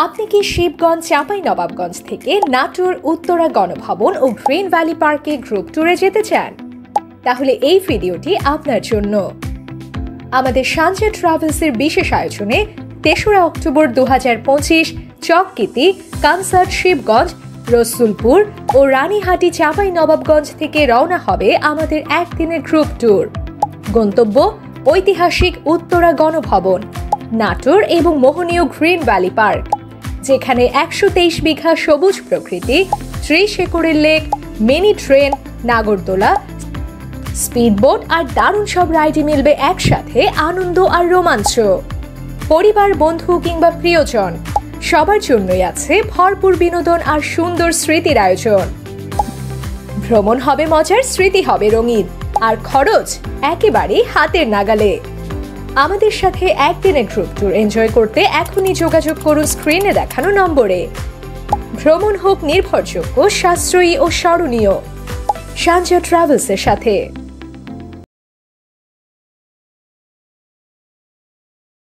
আপনি কি শিবগঞ্জ চাঁপাইনবাবগঞ্জ থেকে নাটোর উত্তরা গণভবন ও গ্রিন ভ্যালি পার্কে গ্রুপ ট্যুরে যেতে চান? তাহলে এই ভিডিওটি আপনার জন্য। আমাদের সানজা ট্রাভেলসের বিশেষ আয়োজনে ৩রা অক্টোবর ২০২৫ চককিতি, কানসার্ট শিবগঞ্জ, রসুলপুর ও রানীহাটি চাঁপাইনবাবগঞ্জ থেকে রওনা হবে আমাদের একদিনের গ্রুপ ট্যুর। গন্তব্য ঐতিহাসিক উত্তরা গণভবন, নাটোর এবং মোহনীয় গ্রিন ভ্যালি পার্ক, যেখানে ১২৩ বিঘা সবুজ প্রকৃতি, ৩০ একরের লেক, মিনি ট্রেন, নাগরদোলা, স্পিডবোট আর দারুণ সব রাইডে মিলবে একসাথে আনন্দ আর রোমাঞ্চ। পরিবার, বন্ধু কিংবা প্রিয়জন সবার জন্যই আছে ভরপুর বিনোদন আর সুন্দর স্মৃতির আয়োজন। ভ্রমণ হবে মজার, স্মৃতি হবে রঙিন, আর খরচ একেবারেই হাতের নাগালে। আমাদের সাথে একদিনের গ্রুপ ট্যুর এনজয় করতে এখনই যোগাযোগ করুন স্ক্রিনে দেখানো নম্বরে। ভ্রমণ হোক নির্ভরযোগ্য, সাশ্রয়ী ও স্মরণীয়। সানজা ট্রাভেলসের সাথে।